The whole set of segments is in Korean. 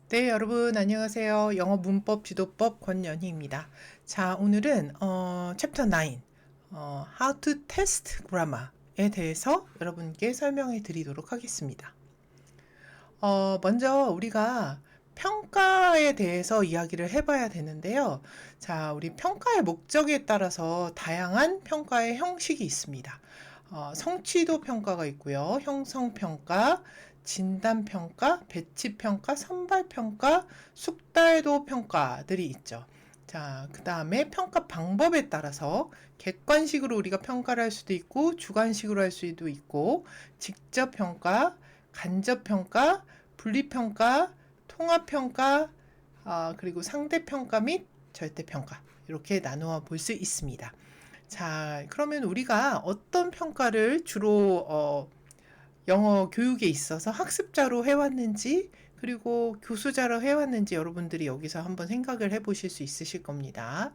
네, 여러분 안녕하세요. 영어 문법 지도법 권연희입니다. 자, 오늘은 챕터 9 How to Test Grammar에 대해서 여러분께 설명해 드리도록 하겠습니다. 먼저 우리가 평가에 대해서 이야기를 해봐야 되는데요. 자, 우리 평가의 목적에 따라서 다양한 평가의 형식이 있습니다. 성취도 평가가 있고요. 형성평가, 진단평가, 배치평가, 선발평가, 숙달도 평가들이 있죠. 자, 그 다음에 평가 방법에 따라서 객관식으로 우리가 평가를 할 수도 있고, 주관식으로 할 수도 있고, 직접평가, 간접평가, 분리평가, 통합평가, 그리고 상대평가 및 절대평가 이렇게 나누어 볼 수 있습니다. 자, 그러면 우리가 어떤 평가를 주로 영어 교육에 있어서 학습자로 해왔는지 그리고 교수자로 해왔는지 여러분들이 여기서 한번 생각을 해보실 수 있으실 겁니다.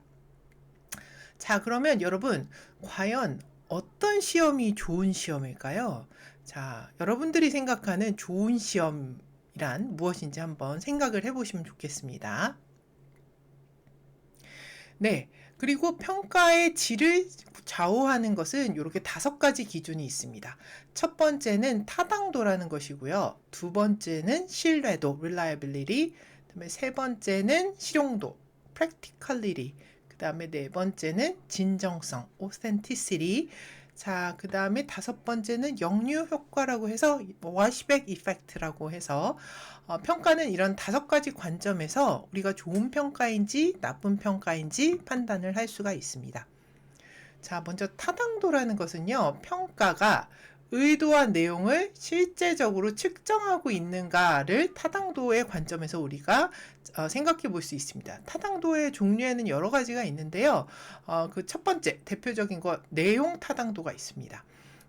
자, 그러면 여러분 과연 어떤 시험이 좋은 시험일까요? 자, 여러분들이 생각하는 좋은 시험이란 무엇인지 한번 생각을 해보시면 좋겠습니다. 네. 그리고 평가의 질을 좌우하는 것은 이렇게 5가지 기준이 있습니다. 첫 번째는 타당도라는 것이고요. 두 번째는 신뢰도, reliability. 그다음에 세 번째는 실용도, practicality. 그다음에 네 번째는 진정성, authenticity. 자, 그 다음에 5번째는 역류 효과라고 해서 워시백 이펙트라고 해서 평가는 이런 5가지 관점에서 우리가 좋은 평가인지 나쁜 평가인지 판단을 할 수가 있습니다. 자, 먼저 타당도라는 것은요, 평가가 의도한 내용을 실제적으로 측정하고 있는가를 타당도의 관점에서 우리가 생각해 볼 수 있습니다. 타당도의 종류에는 여러 가지가 있는데요. 그 첫 번째 대표적인 것 내용 타당도가 있습니다.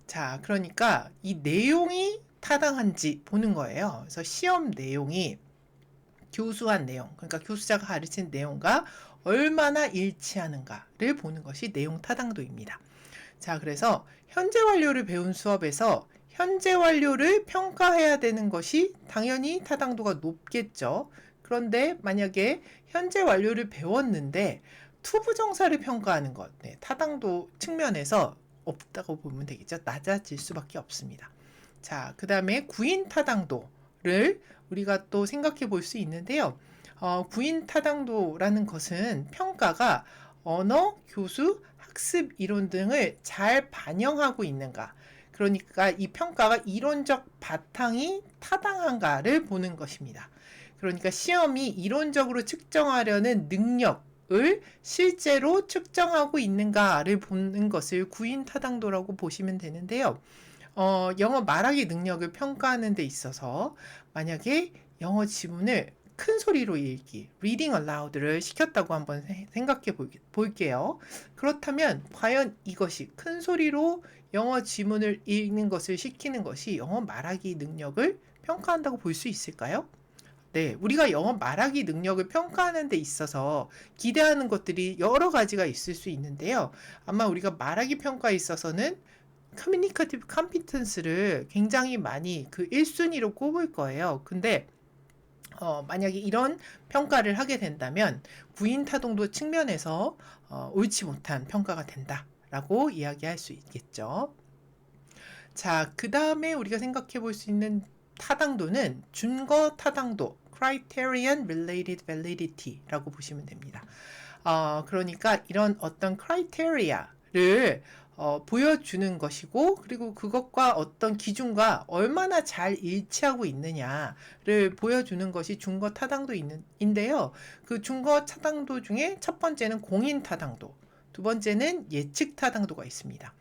자, 그러니까 이 내용이 타당한지 보는 거예요. 그래서 시험 내용이 교수한 내용, 그러니까 교수자가 가르친 내용과 얼마나 일치하는가를 보는 것이 내용 타당도입니다. 자, 그래서 현재 완료를 배운 수업에서 현재 완료를 평가해야 되는 것이 당연히 타당도가 높겠죠. 그런데 만약에 현재 완료를 배웠는데 투부정사를 평가하는 것, 네, 타당도 측면에서 없다고 보면 되겠죠. 낮아질 수밖에 없습니다. 자, 그 다음에 구인 타당도를 우리가 또 생각해 볼 수 있는데요. 구인 타당도라는 것은 평가가 언어, 교수, 학습 이론 등을 잘 반영하고 있는가. 그러니까 이 평가가 이론적 바탕이 타당한가를 보는 것입니다. 그러니까 시험이 이론적으로 측정하려는 능력을 실제로 측정하고 있는가를 보는 것을 구인 타당도라고 보시면 되는데요. 영어 말하기 능력을 평가하는 데 있어서 만약에 영어 지문을 큰 소리로 읽기, reading aloud를 시켰다고 한번 생각해 볼게요. 그렇다면 과연 이것이 큰 소리로 영어 지문을 읽는 것을 시키는 것이 영어 말하기 능력을 평가한다고 볼 수 있을까요? 네, 우리가 영어 말하기 능력을 평가하는 데 있어서 기대하는 것들이 여러 가지가 있을 수 있는데요. 아마 우리가 말하기 평가에 있어서는 커뮤니케이티브 컴피턴스를 굉장히 많이 그 1순위로 꼽을 거예요. 근데 만약에 이런 평가를 하게 된다면 구인 타동도 측면에서 옳지 못한 평가가 된다라고 이야기할 수 있겠죠. 자, 그 다음에 우리가 생각해 볼 수 있는 타당도는 준거 타당도, Criterion Related Validity라고 보시면 됩니다. 그러니까 이런 어떤 criteria를 보여주는 것이고, 그리고 그것과 어떤 기준과 얼마나 잘 일치하고 있느냐를 보여주는 것이 준거 타당도 인데요. 그 준거 타당도 중에 첫 번째는 공인 타당도, 두 번째는 예측 타당도가 있습니다.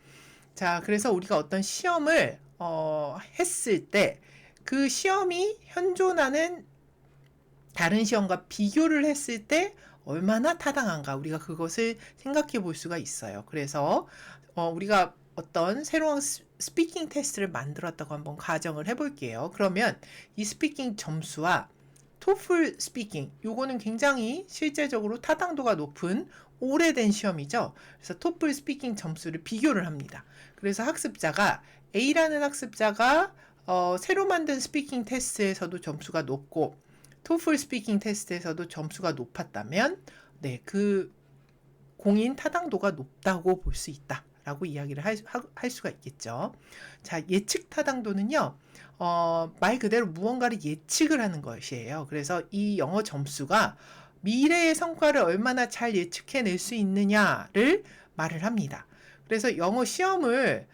자, 그래서 우리가 어떤 시험을 했을 때 그 시험이 현존하는 다른 시험과 비교를 했을 때 얼마나 타당한가 우리가 그것을 생각해 볼 수가 있어요. 그래서 우리가 어떤 새로운 스피킹 테스트를 만들었다고 한번 가정을 해볼게요. 그러면 이 스피킹 점수와 토플 스피킹 요거는 굉장히 실제적으로 타당도가 높은 오래된 시험이죠. 그래서 토플 스피킹 점수를 비교를 합니다. 그래서 학습자가 A라는 학습자가 새로 만든 스피킹 테스트에서도 점수가 높고 토플 스피킹 테스트에서도 점수가 높았다면 네, 그 공인 타당도가 높다고 볼 수 있다 라고 이야기를 할 수가 있겠죠. 자, 예측 타당도는요, 말 그대로 무언가를 예측을 하는 것이에요. 그래서 이 영어 점수가 미래의 성과를 얼마나 잘 예측해낼 수 있느냐를 말을 합니다. 그래서 영어 시험을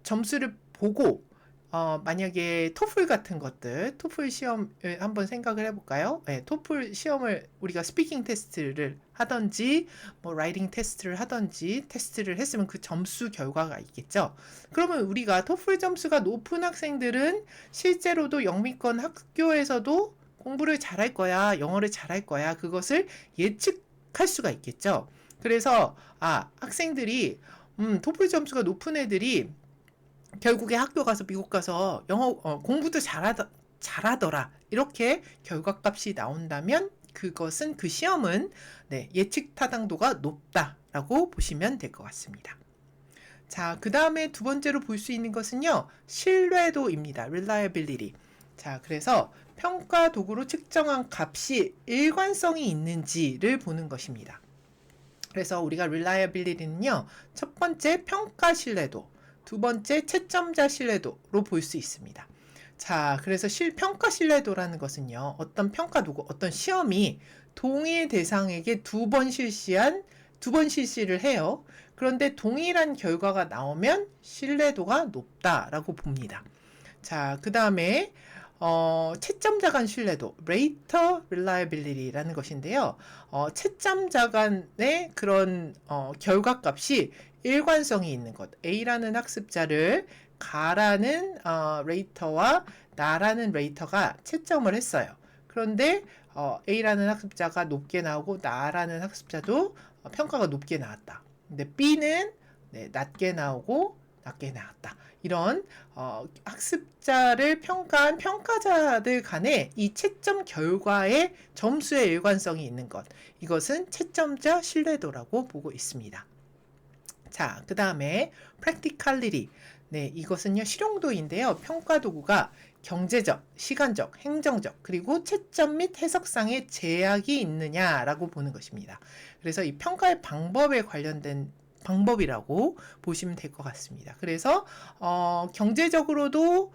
점수를 보고 만약에 토플 같은 것들, 토플 시험을 한번 생각을 해볼까요? 네, 토플 시험을 우리가 스피킹 테스트를 하던지, 뭐 라이팅 테스트를 하던지, 테스트를 했으면 그 점수 결과가 있겠죠. 그러면 우리가 토플 점수가 높은 학생들은 실제로도 영미권 학교에서도 공부를 잘할 거야, 영어를 잘할 거야, 그것을 예측할 수가 있겠죠. 그래서 학생들이 토플 점수가 높은 애들이 결국에 학교 가서 미국 가서 영어 공부도 잘하더라. 이렇게 결과값이 나온다면 그것은 그 시험은 네, 예측 타당도가 높다라고 보시면 될 것 같습니다. 자, 그 다음에 두 번째로 볼 수 있는 것은요, 신뢰도입니다. reliability. 자, 그래서 평가 도구로 측정한 값이 일관성이 있는지를 보는 것입니다. 그래서 우리가 reliability는요, 첫 번째 평가 신뢰도, 두 번째 채점자 신뢰도로 볼 수 있습니다. 자, 그래서 평가 신뢰도라는 것은요, 어떤 평가 도구, 어떤 시험이 동일 대상에게 두 번 실시를 해요. 그런데 동일한 결과가 나오면 신뢰도가 높다라고 봅니다. 자, 그 다음에 채점자 간 신뢰도, rater reliability라는 것인데요. 채점자 간의 그런 결과값이 일관성이 있는 것. A라는 학습자를 가라는 레이터와 나라는 레이터가 채점을 했어요. 그런데 A라는 학습자가 높게 나오고 나라는 학습자도 평가가 높게 나왔다. 근데 B는 네, 낮게 나오고 낮게 나왔다. 이런 학습자를 평가한 평가자들 간의 이 채점 결과의 점수의 일관성이 있는 것. 이것은 채점자 신뢰도라고 보고 있습니다. 자, 그 다음에 practicality. 네, 이것은요, 실용도인데요. 평가 도구가 경제적, 시간적, 행정적, 그리고 채점 및 해석상의 제약이 있느냐라고 보는 것입니다. 그래서 이 평가의 방법에 관련된 방법이라고 보시면 될 것 같습니다. 그래서 경제적으로도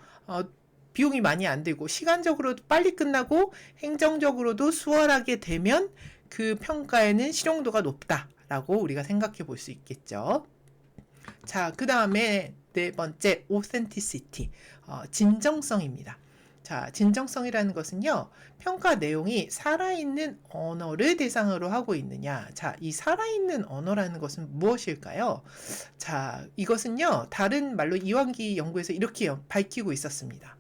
비용이 많이 안 들고 시간적으로도 빨리 끝나고 행정적으로도 수월하게 되면 그 평가에는 실용도가 높다라고 우리가 생각해 볼 수 있겠죠. 자, 그 다음에 네 번째 authenticity, 진정성입니다. 자, 진정성이라는 것은요, 평가 내용이 살아있는 언어를 대상으로 하고 있느냐. 자, 이 살아있는 언어라는 것은 무엇일까요? 자, 이것은요, 다른 말로 이완기 연구에서 이렇게 밝히고 있었습니다.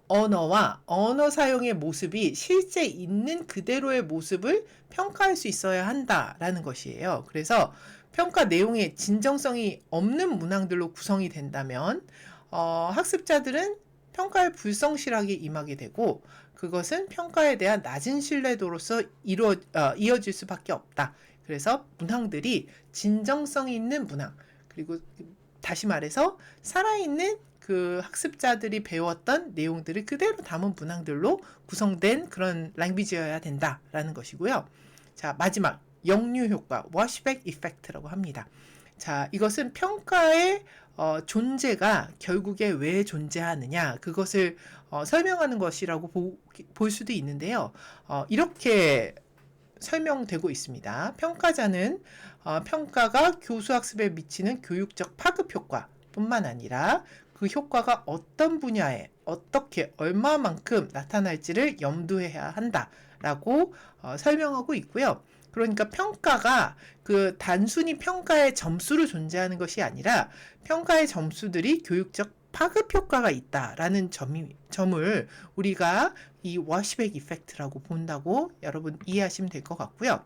언어와 언어 사용의 모습이 실제 있는 그대로의 모습을 평가할 수 있어야 한다라는 것이에요. 그래서 평가 내용에 진정성이 없는 문항들로 구성이 된다면 학습자들은 평가에 불성실하게 임하게 되고 그것은 평가에 대한 낮은 신뢰도로서 이어질 수밖에 없다. 그래서 문항들이 진정성 있는 문항, 그리고 다시 말해서 살아있는 그 학습자들이 배웠던 내용들을 그대로 담은 문항들로 구성된 그런 랭귀지여야 된다라는 것이고요. 자, 마지막 역류 효과, 워시백 이펙트라고 합니다. 자, 이것은 평가의 존재가 결국에 왜 존재하느냐, 그것을 설명하는 것이라고 볼 수도 있는데요. 이렇게 설명되고 있습니다. 평가자는 평가가 교수 학습에 미치는 교육적 파급 효과 뿐만 아니라 그 효과가 어떤 분야에 어떻게 얼마만큼 나타날지를 염두해야 한다라고 설명하고 있고요. 그러니까 평가가 그 단순히 평가의 점수로 존재하는 것이 아니라 평가의 점수들이 교육적 파급 효과가 있다라는 점을 우리가 이 워시백 이펙트라고 본다고 여러분 이해하시면 될 것 같고요.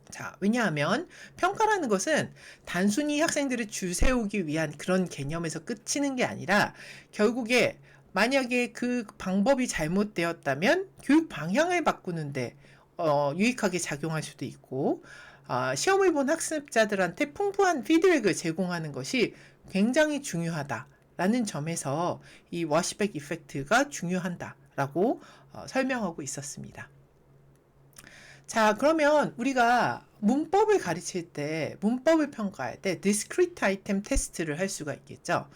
자, 왜냐하면 평가라는 것은 단순히 학생들을 줄 세우기 위한 그런 개념에서 끝이는 게 아니라 결국에 만약에 그 방법이 잘못되었다면 교육 방향을 바꾸는데 유익하게 작용할 수도 있고 시험을 본 학습자들한테 풍부한 피드백을 제공하는 것이 굉장히 중요하다라는 점에서 이 워시백 이펙트가 중요하다. 라고 설명하고 있었습니다. 자, 그러면 우리가 문법을 가르칠 때, 문법을 평가할 때 discrete item 테스트를 할 수가 있겠죠.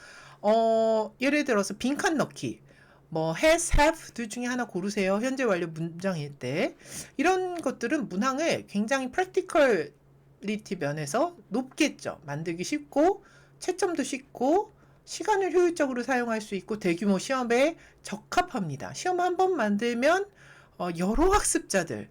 예를 들어서 빈칸 넣기, 뭐 has, have 둘 중에 하나 고르세요. 현재 완료 문장일 때 이런 것들은 문항을 굉장히 practicality 면에서 높겠죠. 만들기 쉽고 채점도 쉽고 시간을 효율적으로 사용할 수 있고 대규모 시험에 적합합니다. 시험 한 번 만들면 여러 학습자들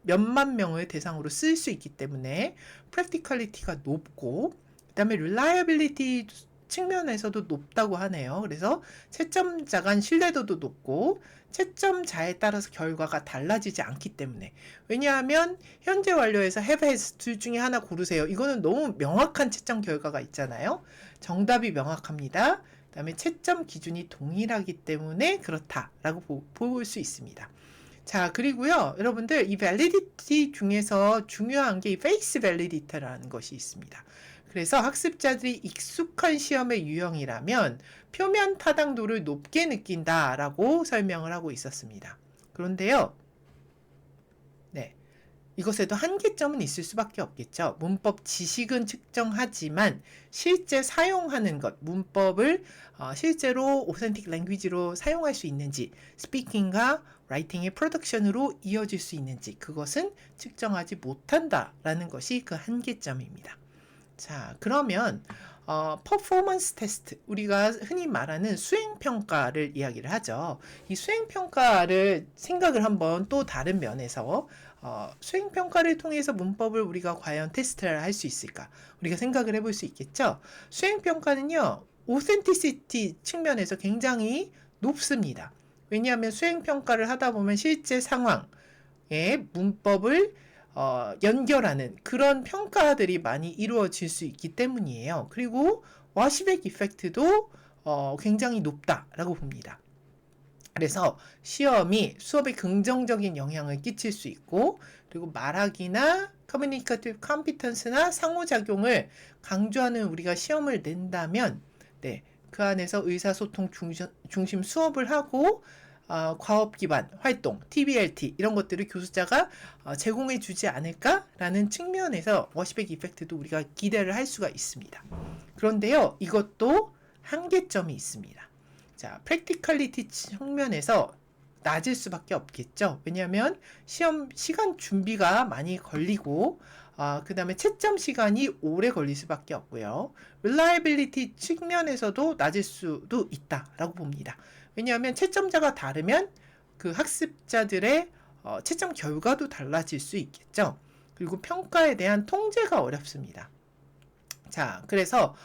몇만 명을 대상으로 쓸 수 있기 때문에 practicality가 높고 그 다음에 reliability 측면에서도 높다고 하네요. 그래서 채점자 간 신뢰도도 높고 채점자에 따라서 결과가 달라지지 않기 때문에 왜냐하면 현재 완료에서 have, has 둘 중에 하나 고르세요. 이거는 너무 명확한 채점 결과가 있잖아요. 정답이 명확합니다. 그 다음에 채점 기준이 동일하기 때문에 그렇다라고 볼 수 있습니다. 자, 그리고요, 여러분들 이 validity 중에서 중요한 게 이 face validity라는 것이 있습니다. 그래서 학습자들이 익숙한 시험의 유형이라면 표면 타당도를 높게 느낀다라고 설명을 하고 있었습니다. 그런데요, 네, 이것에도 한계점은 있을 수밖에 없겠죠. 문법 지식은 측정하지만 실제 사용하는 것, 문법을 실제로 오센틱 랭귀지로 사용할 수 있는지, 스피킹과 라이팅의 프로덕션으로 이어질 수 있는지 그것은 측정하지 못한다라는 것이 그 한계점입니다. 자, 그러면 퍼포먼스 테스트, 우리가 흔히 말하는 수행평가를 이야기를 하죠. 이 수행평가를 생각을 한번 또 다른 면에서 수행평가를 통해서 문법을 우리가 과연 테스트를 할 수 있을까? 우리가 생각을 해볼 수 있겠죠. 수행평가는요, 오센티시티 측면에서 굉장히 높습니다. 왜냐하면 수행평가를 하다 보면 실제 상황의 문법을 연결하는 그런 평가들이 많이 이루어질 수 있기 때문이에요. 그리고 와시백 이펙트도 굉장히 높다라고 봅니다. 그래서 시험이 수업에 긍정적인 영향을 끼칠 수 있고 그리고 말하기나 커뮤니케이티브 컴피턴스나 상호작용을 강조하는 우리가 시험을 낸다면 네, 그 안에서 의사소통 중심 수업을 하고 과업 기반 활동, TBLT 이런 것들을 교수자가 제공해 주지 않을까라는 측면에서 워시백 이펙트도 우리가 기대를 할 수가 있습니다. 그런데요, 이것도 한계점이 있습니다. 자, 프랙티컬리티 측면에서 낮을 수밖에 없겠죠. 왜냐하면 시험 시간 준비가 많이 걸리고 그 다음에 채점 시간이 오래 걸릴 수밖에 없고요. 릴라이빌리티 측면에서도 낮을 수도 있다라고 봅니다. 왜냐하면 채점자가 다르면 그 학습자들의 채점 결과도 달라질 수 있겠죠. 그리고 평가에 대한 통제가 어렵습니다. 자, 그래서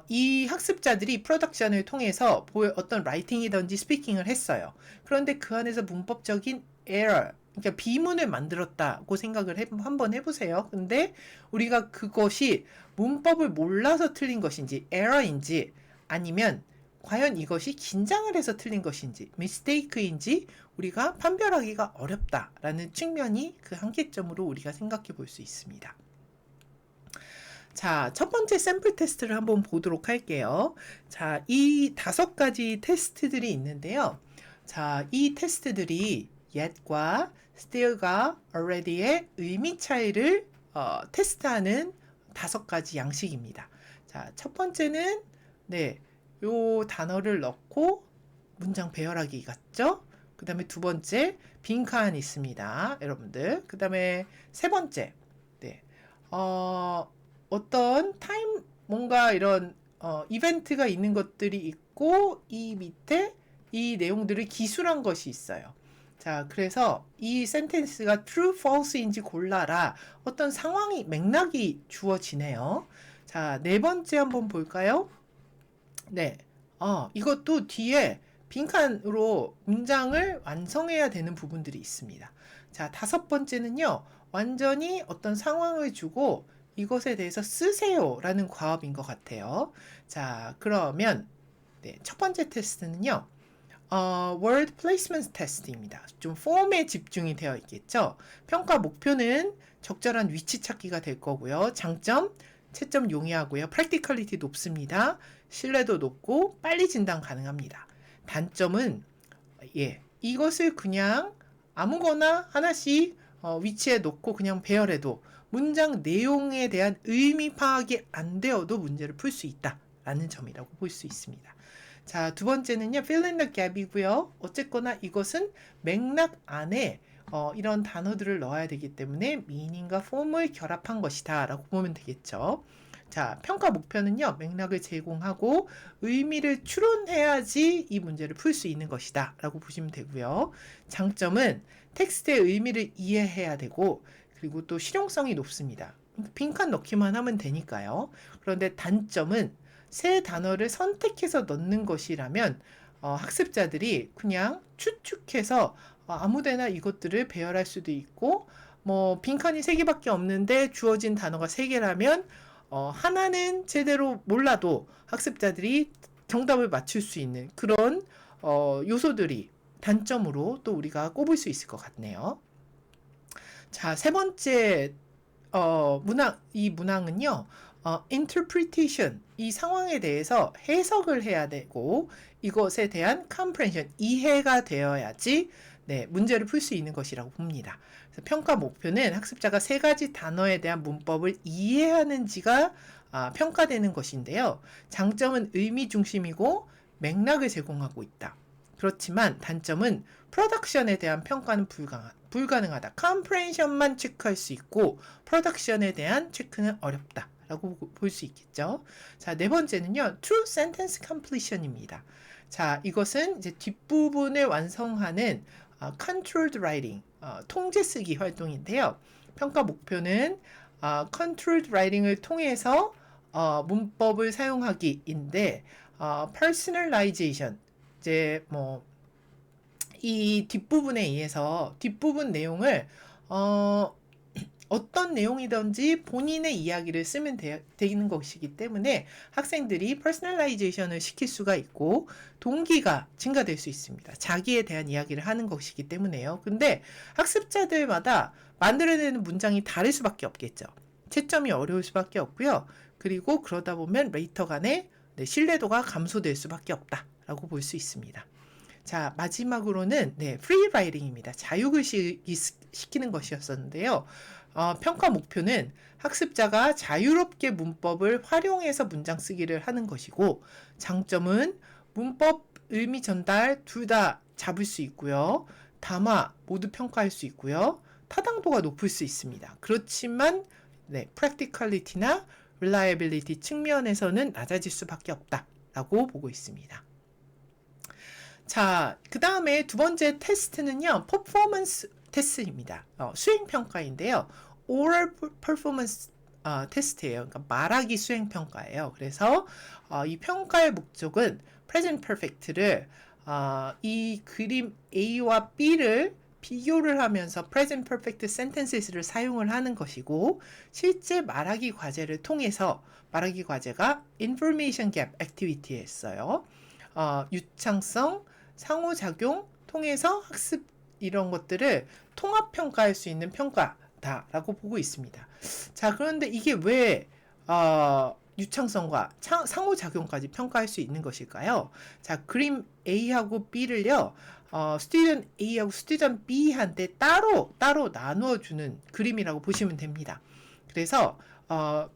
이 학습자들이 프로덕션을 통해서 어떤 라이팅이든지 스피킹을 했어요. 그런데 그 안에서 문법적인 에러, 그러니까 비문을 만들었다고 생각을 한번 해보세요. 근데 우리가 그것이 문법을 몰라서 틀린 것인지 에러인지 아니면 과연 이것이 긴장을 해서 틀린 것인지 미스테이크인지 우리가 판별하기가 어렵다라는 측면이 그 한계점으로 우리가 생각해 볼 수 있습니다. 자, 첫 번째 샘플 테스트를 한번 보도록 할게요. 자, 이 5가지 테스트들이 있는데요. 자, 이 테스트들이 yet과 still과 already의 의미 차이를 테스트하는 5가지 양식입니다. 자, 첫 번째는 네, 요 단어를 넣고 문장 배열하기 같죠? 그 다음에 두 번째 빈칸 있습니다. 여러분들. 그 다음에 세 번째 네, 어떤 타임 뭔가 이런 이벤트가 있는 것들이 있고 이 밑에 이 내용들을 기술한 것이 있어요. 자, 그래서 이 센텐스가 true, false인지 골라라. 어떤 상황이 맥락이 주어지네요. 자, 네 번째 한번 볼까요? 네, 이것도 뒤에 빈칸으로 문장을 완성해야 되는 부분들이 있습니다. 자, 5번째는요, 완전히 어떤 상황을 주고 이것에 대해서 쓰세요 라는 과업인 것 같아요. 자, 그러면 네, 첫 번째 테스트는요, word placement 테스트입니다. 좀 폼에 집중이 되어 있겠죠. 평가 목표는 적절한 위치 찾기가 될 거고요. 장점, 채점 용이하고요. practicality 높습니다. 신뢰도 높고 빨리 진단 가능합니다. 단점은 예, 이것을 그냥 아무거나 하나씩 위치에 놓고 그냥 배열해도 문장 내용에 대한 의미 파악이 안 되어도 문제를 풀 수 있다라는 점이라고 볼 수 있습니다. 자, 두 번째는요, fill in the gap이고요. 어쨌거나 이것은 맥락 안에 이런 단어들을 넣어야 되기 때문에 meaning과 form을 결합한 것이다 라고 보면 되겠죠. 자, 평가 목표는요, 맥락을 제공하고 의미를 추론해야지 이 문제를 풀 수 있는 것이다 라고 보시면 되고요. 장점은 텍스트의 의미를 이해해야 되고, 그리고 또 실용성이 높습니다. 빈칸 넣기만 하면 되니까요. 그런데 단점은 새 단어를 선택해서 넣는 것이라면 학습자들이 그냥 추측해서 아무데나 이것들을 배열할 수도 있고, 뭐 빈칸이 3개밖에 없는데 주어진 단어가 3개라면 하나는 제대로 몰라도 학습자들이 정답을 맞출 수 있는 그런 요소들이 단점으로 또 우리가 꼽을 수 있을 것 같네요. 자, 세 번째 이 문항은요. interpretation, 이 상황에 대해서 해석을 해야 되고 이것에 대한 comprehension, 이해가 되어야지 네, 문제를 풀 수 있는 것이라고 봅니다. 그래서 평가 목표는 학습자가 3가지 단어에 대한 문법을 이해하는지가 평가되는 것인데요. 장점은 의미 중심이고 맥락을 제공하고 있다. 그렇지만 단점은 프로덕션에 대한 평가는 불가능하다. 컴프레hension만 체크할 수 있고 프로덕션에 대한 체크는 어렵다 라고 볼 수 있겠죠. 자, 네 번째는요, true sentence completion입니다. 자, 이것은 이제 뒷부분을 완성하는 controlled writing, 통제 쓰기 활동인데요. 평가 목표는 controlled writing을 통해서 문법을 사용하기인데, personalization, 이제 뭐 이 뒷부분에 의해서 뒷부분 내용을 어떤 내용이든지 본인의 이야기를 쓰면 되는 것이기 때문에 학생들이 퍼스널라이제이션을 시킬 수가 있고 동기가 증가될 수 있습니다. 자기에 대한 이야기를 하는 것이기 때문에요. 근데 학습자들마다 만들어내는 문장이 다를 수밖에 없겠죠. 채점이 어려울 수밖에 없고요. 그리고 그러다 보면 레이터 간의 신뢰도가 감소될 수밖에 없다라고 볼 수 있습니다. 자, 마지막으로는 프리라이팅입니다. 자유글씨 시키는 것이었었는데요. 평가 목표는 학습자가 자유롭게 문법을 활용해서 문장 쓰기를 하는 것이고, 장점은 문법, 의미 전달 둘 다 잡을 수 있고요. 담화 모두 평가할 수 있고요. 타당도가 높을 수 있습니다. 그렇지만 practicality나 reliability 측면에서는 낮아질 수밖에 없다라고 보고 있습니다. 자, 그 다음에 두 번째 테스트는요, 퍼포먼스 테스트입니다. 수행평가인데요. oral performance 테스트예요. 그러니까 말하기 수행평가예요. 그래서 이 평가의 목적은 present perfect를 이 그림 A와 B를 비교를 하면서 present perfect sentences를 사용을 하는 것이고, 실제 말하기 과제를 통해서 말하기 과제가 information gap activity였어요. 유창성, 상호작용 통해서 학습 이런 것들을 통합평가할 수 있는 평가다라고 보고 있습니다. 자, 그런데 이게 왜 유창성과 상호작용까지 평가할 수 있는 것일까요? 자, 그림 A하고 B를요, 스튜던트 A하고 스튜던트 B한테 따로 나누어주는 그림이라고 보시면 됩니다. 그래서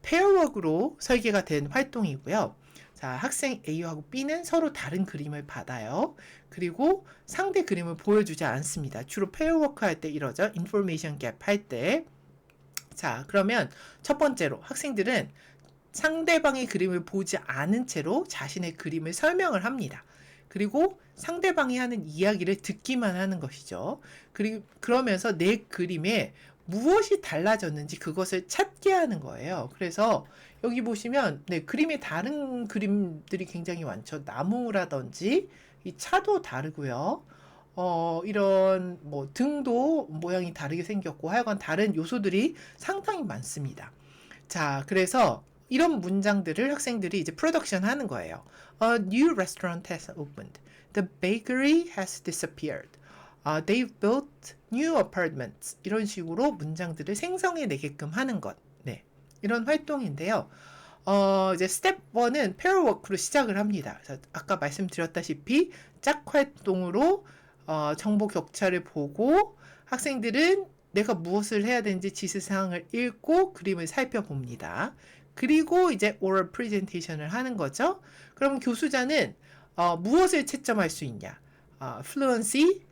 페어워크로 설계가 된 활동이고요. 자, 학생 A하고 B는 서로 다른 그림을 받아요. 그리고 상대 그림을 보여주지 않습니다. 주로 페어워크 할 때 이러죠. 인포메이션 갭 할 때. 자, 그러면 첫 번째로 학생들은 상대방의 그림을 보지 않은 채로 자신의 그림을 설명을 합니다. 그리고 상대방이 하는 이야기를 듣기만 하는 것이죠. 그러면서 내 그림에 무엇이 달라졌는지 그것을 찾게 하는 거예요. 그래서 여기 보시면 그림에 다른 그림들이 굉장히 많죠. 나무라든지 이 차도 다르고요. 이런 뭐 등도 모양이 다르게 생겼고 하여간 다른 요소들이 상당히 많습니다. 자, 그래서 이런 문장들을 학생들이 이제 프로덕션 하는 거예요. A new restaurant has opened. The bakery has disappeared. They've built new apartments. 이런 식으로 문장들을 생성해내게끔 하는 것. 네. 이런 활동인데요. 이제 스텝 1은 페어워크로 시작을 합니다. 그래서 아까 말씀드렸다시피 짝 활동으로 정보 격차를 보고 학생들은 내가 무엇을 해야 되는지 지시사항을 읽고 그림을 살펴봅니다. 그리고 이제 oral presentation을 하는 거죠. 그럼 교수자는 무엇을 채점할 수 있냐? fluency,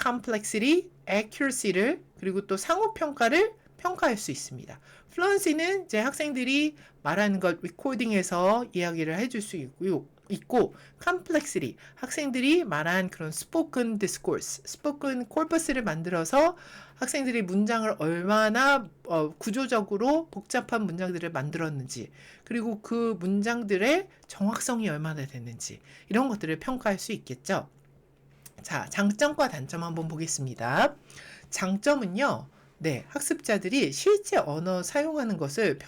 complexity, accuracy를 그리고 또 상호평가를 평가할 수 있습니다. fluency는 이제 학생들이 말하는 것 리코딩해서 이야기를 해줄 수 있고 complexity, 학생들이 말한 그런 spoken discourse, spoken corpus를 만들어서 학생들이 문장을 얼마나 구조적으로 복잡한 문장들을 만들었는지, 그리고 그 문장들의 정확성이 얼마나 됐는지, 이런 것들을 평가할 수 있겠죠. 자, 장점과 단점 한번 보겠습니다. 장점은요, 네, 학습자들이 실제 언어 사용하는 것을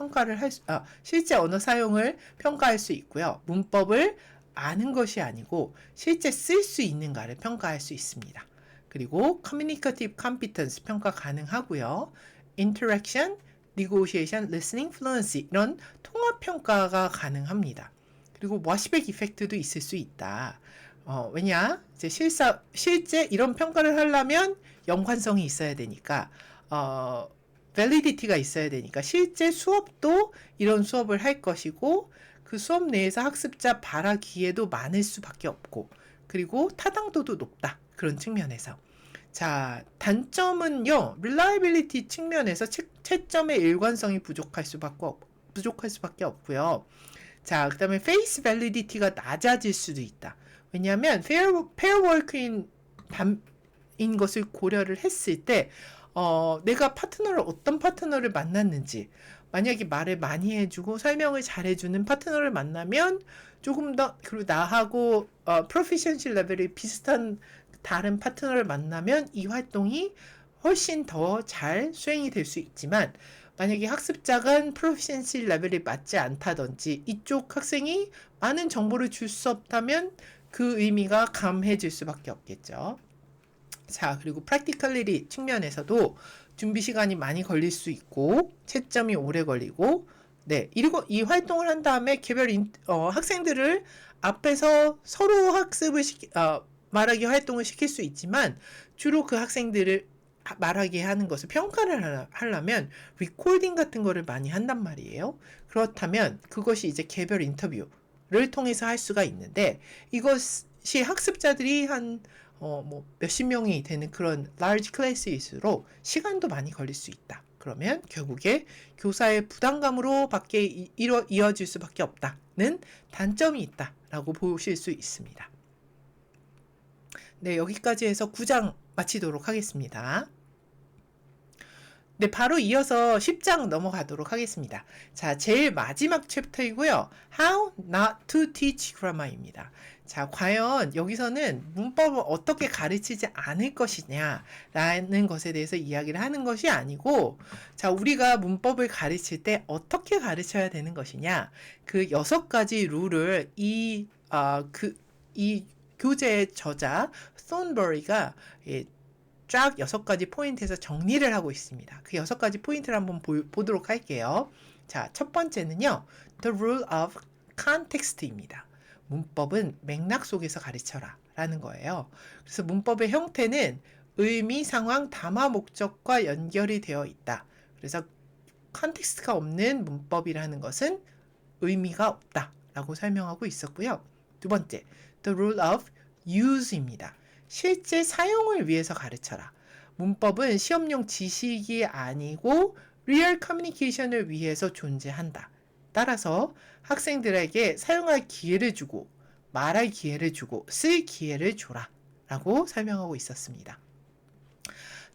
실제 언어 사용을 평가할 수 있고요. 문법을 아는 것이 아니고 실제 쓸 수 있는가를 평가할 수 있습니다. 그리고 communicative competence 평가 가능하고요. interaction, negotiation, listening, fluency 이런 통합 평가가 가능합니다. 그리고 워시백 이펙트도 있을 수 있다. 왜냐? 이제 실제 이런 평가를 하려면 연관성이 있어야 되니까, validity가 있어야 되니까, 실제 수업도 이런 수업을 할 것이고, 그 수업 내에서 학습자 발화 기회도 많을 수밖에 없고, 그리고 타당도도 높다. 그런 측면에서. 자, 단점은요, reliability 측면에서 채점의 일관성이 부족할 수밖에 없고요. 자, 그 다음에 face validity가 낮아질 수도 있다. 왜냐하면 pair work인 것을 고려를 했을 때 내가 어떤 파트너를 만났는지, 만약에 말을 많이 해주고 설명을 잘해주는 파트너를 만나면 조금 더, 그리고 나하고 proficiency 레벨이 비슷한 다른 파트너를 만나면 이 활동이 훨씬 더 잘 수행이 될 수 있지만, 만약에 학습자 간 proficiency 레벨이 맞지 않다든지 이쪽 학생이 많은 정보를 줄 수 없다면 그 의미가 감해질 수밖에 없겠죠. 자, 그리고 practicality 측면에서도 준비 시간이 많이 걸릴 수 있고 채점이 오래 걸리고, 네, 이 활동을 한 다음에 학생들을 앞에서 서로 말하기 활동을 시킬 수 있지만, 주로 그 학생들을 말하게 하는 것을 평가를 하려면 리코딩 같은 거를 많이 한단 말이에요. 그렇다면 그것이 이제 개별 인터뷰를 통해서 할 수가 있는데, 이것이 학습자들이 몇십 명이 되는 그런 large 클래스일수록 시간도 많이 걸릴 수 있다. 그러면 결국에 교사의 부담감으로 밖에 이어질 수밖에 없다는 단점이 있다라고 보실 수 있습니다. 네, 여기까지 해서 9장 마치도록 하겠습니다. 네, 바로 이어서 10장 넘어가도록 하겠습니다. 자, 제일 마지막 챕터이고요. How not to teach grammar입니다. 자, 과연 여기서는 문법을 어떻게 가르치지 않을 것이냐라는 것에 대해서 이야기를 하는 것이 아니고, 자, 우리가 문법을 가르칠 때 어떻게 가르쳐야 되는 것이냐, 그 6가지 룰을 이 교재의 저자 톤버리가 쫙 6가지 포인트에서 정리를 하고 있습니다. 그 6가지 포인트를 한번 보도록 할게요. 자, 첫 번째는요, The rule of context입니다. 문법은 맥락 속에서 가르쳐라 라는 거예요. 그래서 문법의 형태는 의미, 상황, 담화, 목적과 연결이 되어 있다. 그래서 컨텍스트가 없는 문법이라는 것은 의미가 없다 라고 설명하고 있었고요. 두 번째, The rule of use입니다. 실제 사용을 위해서 가르쳐라. 문법은 시험용 지식이 아니고 real communication을 위해서 존재한다. 따라서 학생들에게 사용할 기회를 주고, 말할 기회를 주고, 쓸 기회를 줘라 라고 설명하고 있었습니다.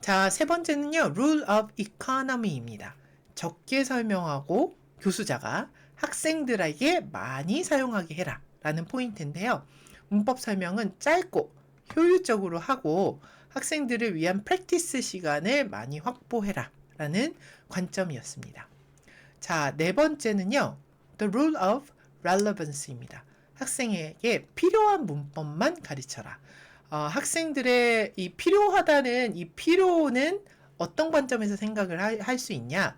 자, 세 번째는요, rule of economy입니다. 적게 설명하고 교수자가 학생들에게 많이 사용하게 해라 라는 포인트인데요. 문법 설명은 짧고 효율적으로 하고 학생들을 위한 프랙티스 시간을 많이 확보해라 라는 관점이었습니다. 자, 네 번째는요, The rule of relevance입니다. 학생에게 필요한 문법만 가르쳐라. 학생들의 이 필요하다는 이 필요는 어떤 관점에서 생각을 할 수 있냐,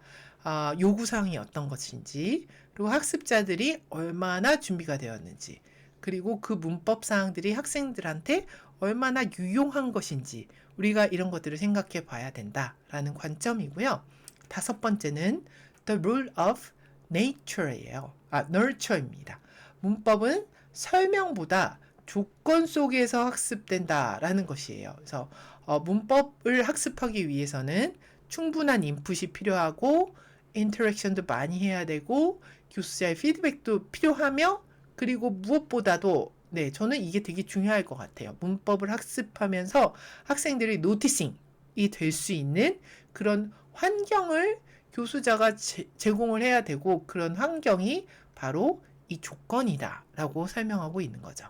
요구사항이 어떤 것인지, 그리고 학습자들이 얼마나 준비가 되었는지, 그리고 그 문법 사항들이 학생들한테 얼마나 유용한 것인지 우리가 이런 것들을 생각해 봐야 된다라는 관점이고요. 다섯 번째는 the rule of nature예요. nurture입니다. 문법은 설명보다 조건 속에서 학습된다라는 것이에요. 그래서 문법을 학습하기 위해서는 충분한 인풋이 필요하고 인터랙션도 많이 해야 되고 교수자의 피드백도 필요하며 그리고 무엇보다도 네, 저는 이게 되게 중요할 것 같아요. 문법을 학습하면서 학생들이 노티싱이 될 수 있는 그런 환경을 교수자가 제공을 해야 되고 그런 환경이 바로 이 조건이다라고 설명하고 있는 거죠.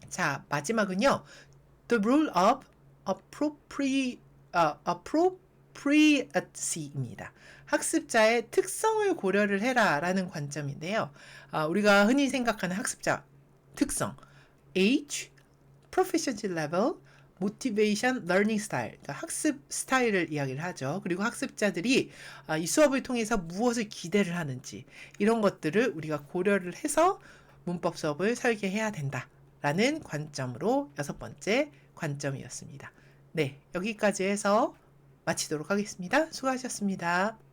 자, 마지막은요. The rule of appropriacy입니다. 학습자의 특성을 고려를 해라라는 관점인데요. 우리가 흔히 생각하는 학습자 특성, age, proficiency level, motivation, learning style, 그러니까 학습 스타일을 이야기를 하죠. 그리고 학습자들이 이 수업을 통해서 무엇을 기대를 하는지 이런 것들을 우리가 고려를 해서 문법 수업을 설계해야 된다라는 관점으로 여섯 번째 관점이었습니다. 네, 여기까지 해서 마치도록 하겠습니다. 수고하셨습니다.